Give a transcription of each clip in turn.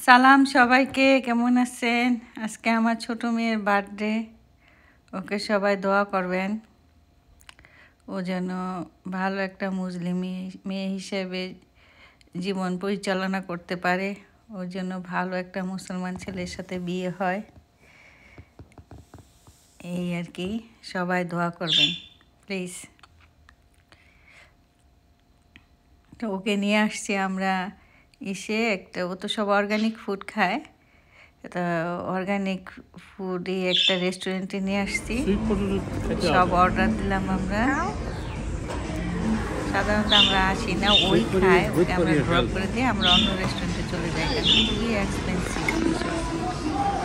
সালাম সবাইকে, কেমন আছেন? আজকে আমার ছোট মেয়ের বার্থডে, ওকে সবাই দোয়া করবেন ও যেন ভালো একটা মুসলিম মেয়ে হিসেবে জীবন পরিচালনা করতে পারে, ওর জন্য ভালো একটা মুসলমান ছেলের সাথে বিয়ে হয়, এই আর কি। সবাই দোয়া করবেন প্লিজ। তো ওকে নিয়ে আসছি আমরা একটা, ও তো সব অর্গানিক ফুড খায়, তা অর্গানিক ফুডই একটা রেস্টুরেন্টে নিয়ে আসছি। সব অর্ডার দিলাম আমরা। সাধারণত আমরা আসি না, ওই খায়, ওকে আমরা ড্রপ করে দিয়ে আমরা অন্য রেস্টুরেন্টে চলে যাই, কারণ খুবই এক্সপেন্সিভ।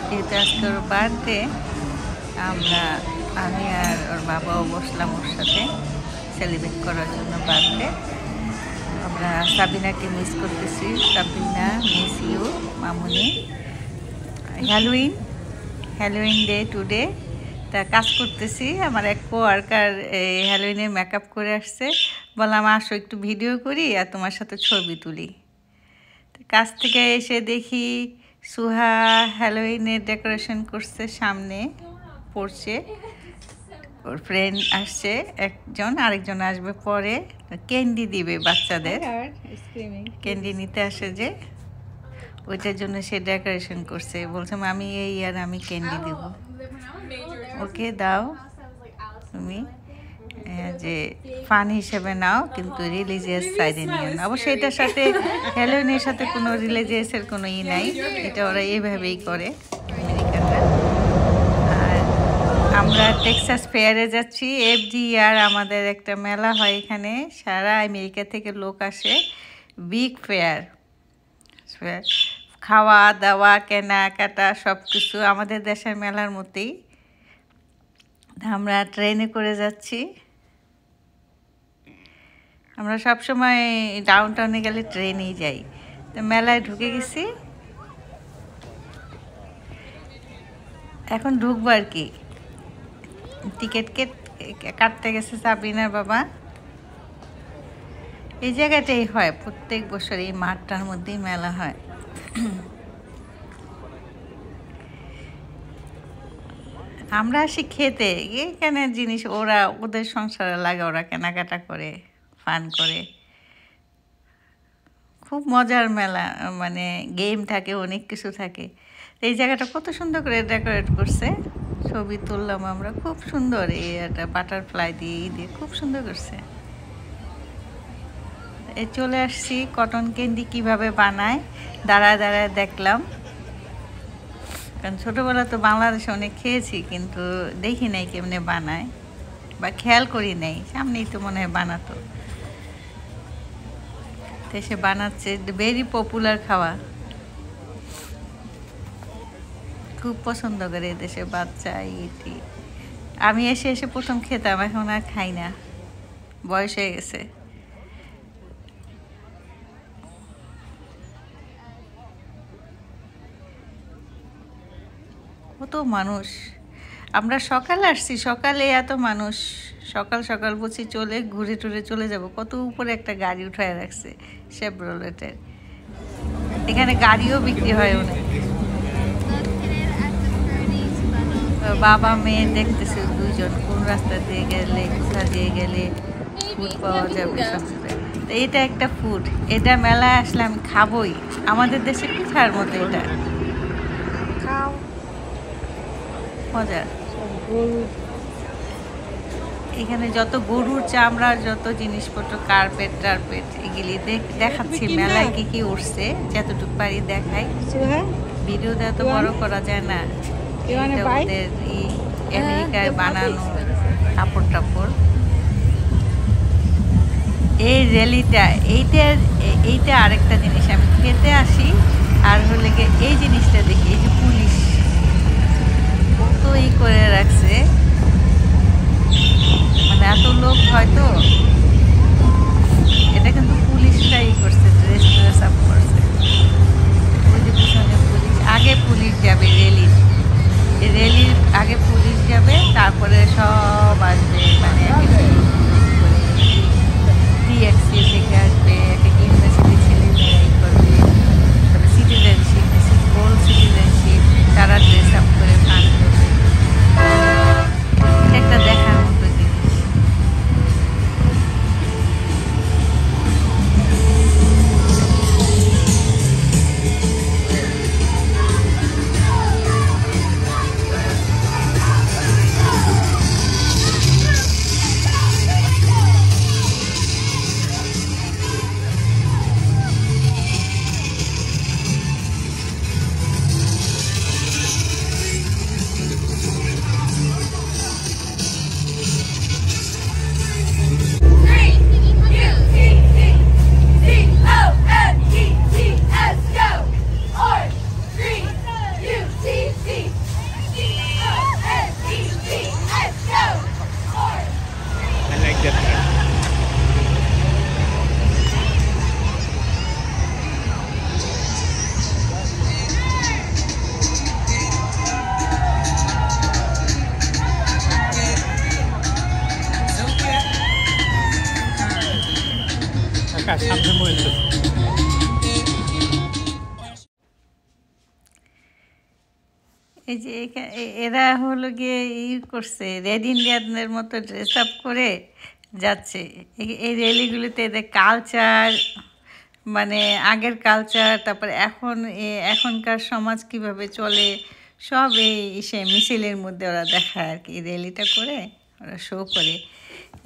যেহেতু আজকে ওর বার্থডে, আমি আর ওর বাবাও বসলাম ওর সাথে সেলিব্রেট করার জন্য বার্থডে। আমরা সাবিনাকে মিস করতেছি। Sabina, miss you Mamuni. Halloween day today, তা কাজ করতেছি। আমার এক কোয়ার্কার হ্যালোইনের মেকআপ করে আসছে, বললাম আসো একটু ভিডিও করি আর তোমার সাথে ছবি তুলি। কাজ থেকে এসে দেখি সুহা হ্যালোইনের ডেকোরেশন করছে, সামনে পড়ছে। ওর ফ্রেন্ড আসছে একজন, আরেকজন আসবে পরে, ক্যান্ডি দিবে বাচ্চাদের, ক্যান্ডি নিতে আসে যে, ওইটার জন্য সে ডেকোরেশন করছে। বলছে আমি এই আর আমি ক্যান্ডি দিব। ওকে দাও তুমি, যে ফান হিসেবে নাও, কিন্তু রিলিজিয়াস সাইডে নিও না। অবশ্যই এটার সাথে হ্যালোইনের সাথে কোনো রিলিজিয়াসের কোনো নাই, এটা ওরা এইভাবেই করে আমেরিকানরা। আর আমরা টেক্সাস ফেয়ারে যাচ্ছি। এভরি ইয়ার আমাদের একটা মেলা হয় এখানে, সারা আমেরিকা থেকে লোক আসে। বিগ ফেয়ার, খাওয়া দাওয়া কেনাকাটা সব কিছু আমাদের দেশের মেলার মতোই। আমরা ট্রেনে করে যাচ্ছি। আমরা সবসময় ডাউন টাউনে গেলে ট্রেনেই যাই। তো মেলায় ঢুকে গেছি, এখন ঢুকবো আর কি। টিকিট কাটতে গেছে সাবিনার বাবা। এই জায়গাটাই হয় প্রত্যেক বছর, এই মাঠটার মধ্যেই মেলা হয়। আমরা আসি খেতে, এখানে জিনিস ওরা ওদের সংসারে লাগে, ওরা কেনাকাটা করে, ফান করে। খুব মজার মেলা, মানে গেম থাকে, অনেক কিছু থাকে। এই জায়গাটা কত সুন্দর করে ডেকোরেট করছে, ছবি তুললাম আমরা, খুব সুন্দর। একটা বাটারফ্লাই দিয়ে খুব সুন্দর করছে। চলে আসছি কটন ক্যান্ডি কিভাবে বানায়, দাঁড়ায় দাঁড়ায় দেখলাম। কারণ ছোটোবেলা তো বাংলাদেশে অনেক খেয়েছি, কিন্তু দেখি নাই কেমনে বানায়, বা খেয়াল করি নাই, সামনেই তো মনে হয় বানাতো। তো সে বানাচ্ছে, ভেরি পপুলার খাওয়া, খুব পছন্দ করে এদেশে বাচ্চা। এটি আমি এসে প্রথম খেতাম, এখন আর খাই না, বয়স হয়ে গেছে। কত মানুষ! আমরা সকালে আসছি, সকালে এত মানুষ, সকাল সকাল বলছি চলে ঘুরে টুরে চলে যাব। কত উপরে একটা গাড়ি উঠায় রাখছে শেভরলেটের। এখানে গাড়িও বিক্রি হয় অনেক। বাবা মেয়ে দেখতেছে দুইজন, কোন রাস্তা দিয়ে গেলে, কোথা দিয়ে গেলে ফুড পাওয়া যাবে। তো এটা একটা ফুড, এটা মেলায় আসলে আমি খাবোই। আমাদের দেশে পিঠার মতো এটা, মজা। এখানে যত গরুর চামড়ার যত জিনিসপত্র, কার্পেট টার্পেট, এগুলি দেখাচ্ছি মেলায় কি কি উঠছে, যতটুকু পারি দেখাই। ভিডিওটা এত বড় করা যায় না, ওদের আমেরিকায় বানানো কাপড় টাপড়। এই র্যালিটা, এইটা আরেকটা জিনিস। আমি খেতে আসি আর হলে এই জিনিসটা দেখি, এই যে পুলিশ কত করে রাখছে, মানে এত লোক হয়তো পুলিশ যাবে রেলির আগে পুলিশ যাবে, তারপরে সব আসবে, মানে টিএক্সি থেকে আসবে, এক এক ইউনিভার্সিটি ছেলেমেয়েরাই করবে, তারপরে সিটিজেনশিপ, গোল্ড সিটিজেনশিপ, তারা ড্রেস আপ করে গান করবে। এটা একটা দেখার মতো জিনিস। এই যে এরা হলো গিয়ে করছে, রেড ইন্ডিয়ানদের মতো ড্রেস আপ করে যাচ্ছে। এই র্যালিগুলিতে এদের কালচার, মানে আগের কালচার, তারপরে এখনকার সমাজ কিভাবে চলে, সব এই মিছিলের মধ্যে ওরা দেখায় আর কি। র্যালিটা করে ওরা শো করে,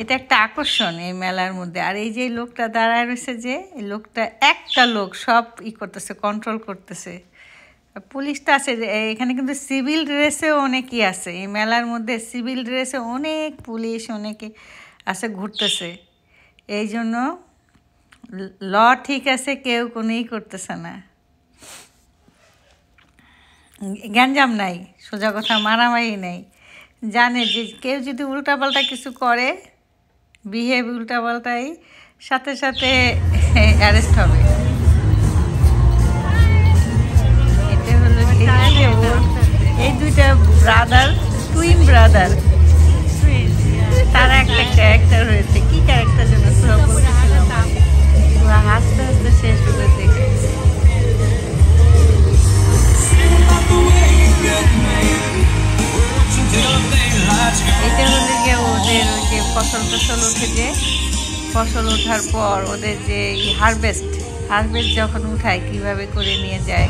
এটা একটা আকর্ষণ এই মেলার মধ্যে। আর এই যে লোকটা দাঁড়ায় রয়েছে, যে এই লোকটা একটা লোক সব করতেছে, কন্ট্রোল করতেছে। পুলিশ তো আছে এখানে, কিন্তু সিভিল ড্রেসেও অনেকেই আছে এই মেলার মধ্যে। সিভিল ড্রেসে অনেক পুলিশ অনেকে আছে, ঘুরতেছে। এই জন্য ল ঠিক আছে, কেউ কোনোই করতেছে না, গ্যাঞ্জাম নাই, সোজা কথা মারামারি নেই। জানে যে কেউ যদি উল্টাপাল্টা কিছু করে, বিহেভ উল্টাপাল্টাই, সাথে সাথে অ্যারেস্ট হবে। এটা হলো এই দুইটা ব্রাদার, টুইন ব্রাদার, তারা একটা ক্যারেক্টার হয়েছে। কি ক্যারেক্টার যেন বলতেছিলাম, হাসতে হাসতে শেষ হতে দেখে। এটা হলে গিয়ে ওদের যে ফসল উঠে, যে ফসল ওঠার পর ওদের যে হারভেস্ট যখন উঠায় কিভাবে করে নিয়ে যায়,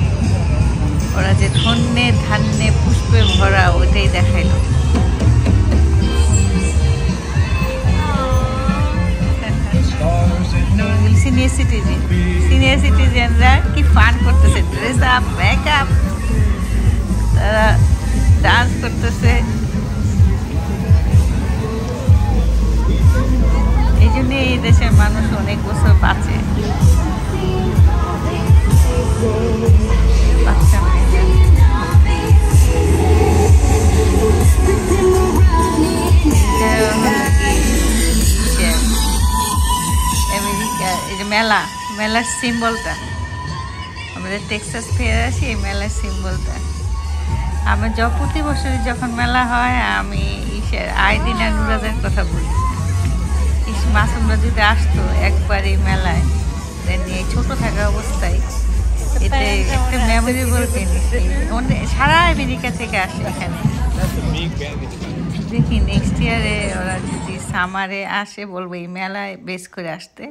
ওরা যে ধন্যে ধান্যে পুষ্পে ভরা, ওইটাই দেখাইল। সিনিয়র সিটিজেনরা কি ফান করতেছে, ড্রেস আপ, মেকআপ, তারা ডান্স করতেছে। এই জন্য এই দেশের মানুষ অনেক বছর বাঁচে। আমেরিকা, এই যে মেলার সিম্বলটা, আমাদের টেক্সাস ফেয়ার আসি, এই মেলার সিম্বলটা। আমি প্রতি বছরই যখন মেলা হয়, আমি আইদিন আর নুরাদের কথা বলি। মাসুমরা যদি আসতো একবার এই মেলায়, নিয়ে ছোট থাকা অবস্থায়, এটা একটা মেমোরেবল জিনিস। সারা আমেরিকা থেকে আসে এখানে। দেখি নেক্সট ইয়ারে ওরা যদি সামারে আসে, বলবো এই মেলায় বেস করে আসতে,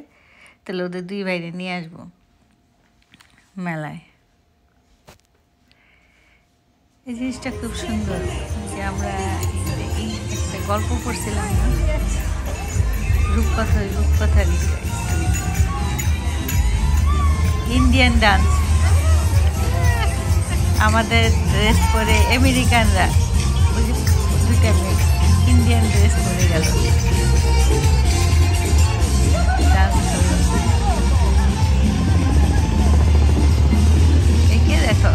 তাহলে ওদের দুই বাইরে নিয়ে আসবো মেলায়। এই জিনিসটা খুব সুন্দর, যে আমরা একটা গল্প পড়ছিলাম না, রূপকথা ইন্ডিয়ান ডান্স। আমাদের ড্রেস পরে আমেরিকানরা, দুইটা মিক্স, ইন্ডিয়ান ড্রেস পরে গেল ডান্স করে। একে দেখো,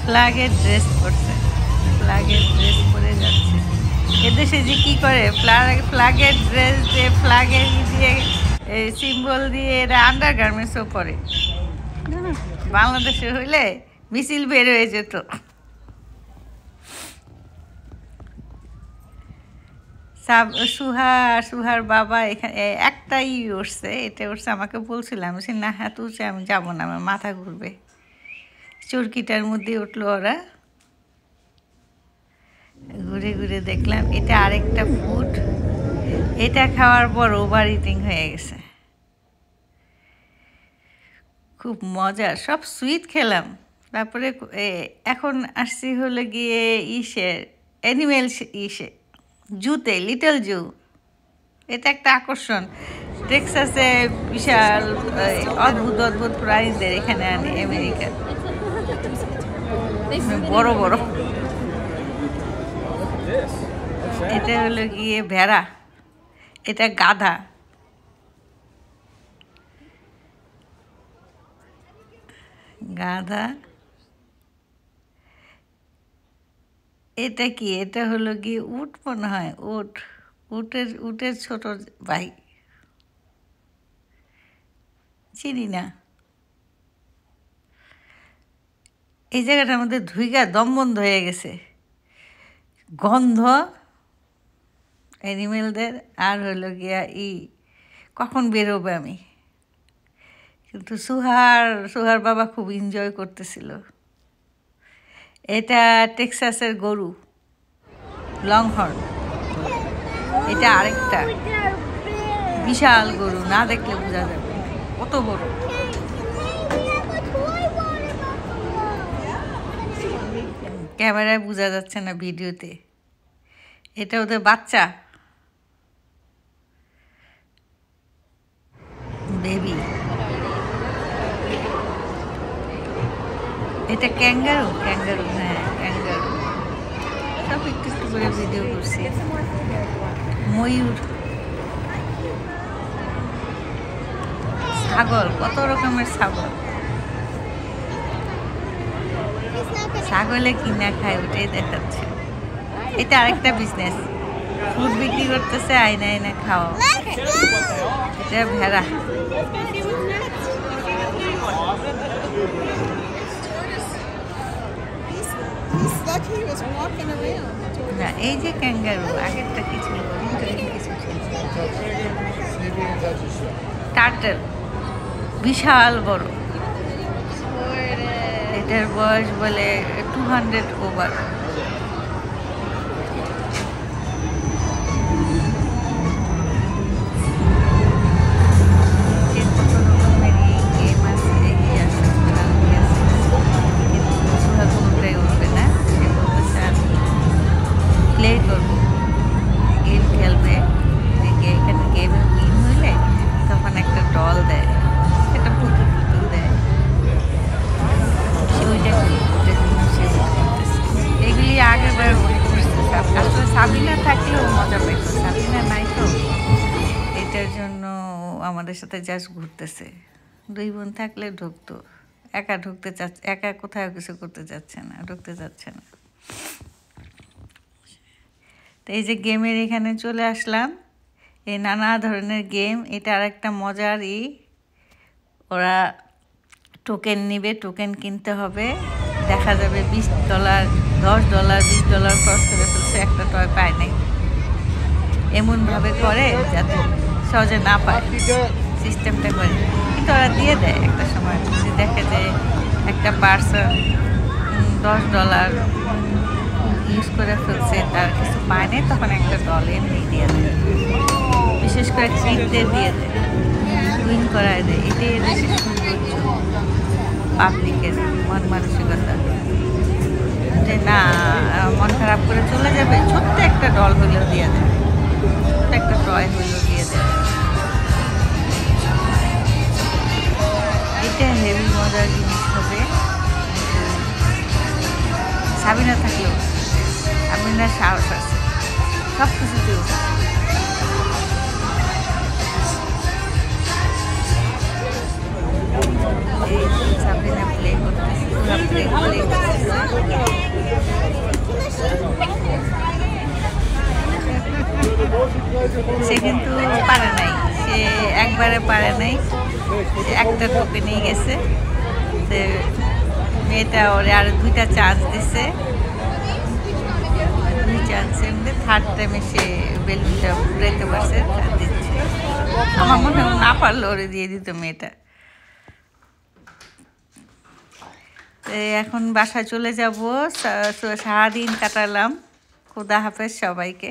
ফ্ল্যাগের ড্রেস পরছে, ফ্ল্যাগের ড্রেস পরে যাচ্ছে। এদেশে যে কি করে, ফ্ল্যাগের ড্রেস দিয়ে, ফ্ল্যাগের দিয়ে এই সিম্বল দিয়ে এরা আন্ডার গার্মেন্টসও পরে। বাংলাদেশে হইলে মিছিল বের হয়ে যেত। সুহার বাবা এখানে একটাই উঠছে, এটা উঠছে, আমাকে বলছিলাম না হ্যাঁ তুলছে, আমি যাবো না, আমার মাথা ঘুরবে। চরকিটার মধ্যে উঠলো ওরা, ঘুরে ঘুরে দেখলাম। এটা আরেকটা ফুড, এটা খাওয়ার পর ওভার ইটিং হয়ে গেছে। খুব মজা, সব সুইট খেলাম। তারপরে এখন আসছি হলো গিয়ে অ্যানিমেল জুতে, লিটল জু। এটা একটা আকর্ষণ, টেক্সাসে বিশাল অদ্ভুত অদ্ভুত প্রাণীদের এখানে আনে আমেরিকা, বড় বড়। এটা হলো গিয়ে ভেড়া, এটা গাধা, গাধা। এটা কি? এটা হলো গিয়ে উট মনে হয়, উটের ছোট ভাই, চিনি না। এই জায়গাটার মধ্যে ধুইগা দম বন্ধ হয়ে গেছে, গন্ধ অ্যানিমেলদের। আর হলো গিয়া কখন বেরোবে আমি। কিন্তু সুহার বাবা খুব এনজয় করতেছিল। এটা টেক্সাসের গরু, লং হর্ন। এটা আরেকটা বিশাল গরু, না দেখলে বোঝা যাবে কত বড়। ক্যামেরায় বোঝা যাচ্ছে না, ভিডিওতে। এটা ওদের বাচ্চা, বেবি। এটা ক্যাঙ্গারু, হ্যাঁ ক্যাঙ্গারু। সব একটু একটু করে ভিডিও করছি। ময়ূর, ছাগল, কত রকমের ছাগল। ছাগলে কিনা খায়, ওটাই দেখাচ্ছে। এটা আরেকটা বিজনেস, ফুড বিক্রি করতেছে, আয়না আয়না খাওয়া। এটা ভেড়া। না, এই যে ক্যাঙ্গারু, আগেরটা কি ছিল? টার্টল, বিশাল বড়। এটার বয়স বলে 200 ওভার। প্লে করবো, গেম খেলবে। এখানে গেমে উইন হইলে তখন একটা ডল দেয়, একটা পুতুল দেয়। এগুলি আগেরবার মনে করতেছে। আসলে সাবিনা থাকলেও মজা পাইত, সাবিনা নাই তো, এটার জন্য আমাদের সাথে জাস্ট ঘুরতেছে। দুই বোন থাকলে ঢুকতো, একা ঢুকতে চাচ্ছে, একা কোথাও কিছু করতে যাচ্ছে না, ঢুকতে যাচ্ছে না। তো এই যে গেমের এখানে চলে আসলাম, এই নানা ধরনের গেম। এটা আর একটা মজার ওরা টোকেন নিবে, টোকেন কিনতে হবে। দেখা যাবে $20, $10, $20 খরচ করে ফেলছে, একটা টয় পায় নাই। এমনভাবে করে যাতে সহজে না পায়, সিস্টেমটা করে। কিন্তু ওরা দিয়ে দেয় একটা সময়, যদি দেখে যে একটা পার্সন $10 ইউজ করে ফেলছে, তার কিছু পায় নাই, তখন একটা ডল এমনি দিয়ে দেয়। বিশেষ করে ট্রিটদের দিয়ে দেয়, উইন করায় দেয়। এটাই দেশের সৌন্দর্য, পাবলিকের মন মানসিকতা। যে না, মন খারাপ করে চলে যাবে, ছোট্ট একটা ডল হলেও দিয়ে দেয়, ছোট্ট একটা টয় হলেও দিয়ে দেয়। এটা হেভি মজার জিনিস হবে। সাবিনা থাকলেও, সাবিনার সাহস আছে, সব কিছুতেও। সাবিনা প্লে করতেছে, সে কিন্তু পারে নাই। সে একবারে পারে নাই, একটা টোকে নিয়ে গেছে। তো মেয়েটা ওরে আর 2টা চান্স দিছে, 2 চান্সের মধ্যে থার্ড টাইমে সে বেলুনটা ফুরাইতে পারছে, দিচ্ছে। আমার মনে হয় না পারলে ওরে দিয়ে দিত মেয়েটা। এখন বাসায় চলে যাব, সারাদিন কাটালাম। খুদা হাফেজ সবাইকে।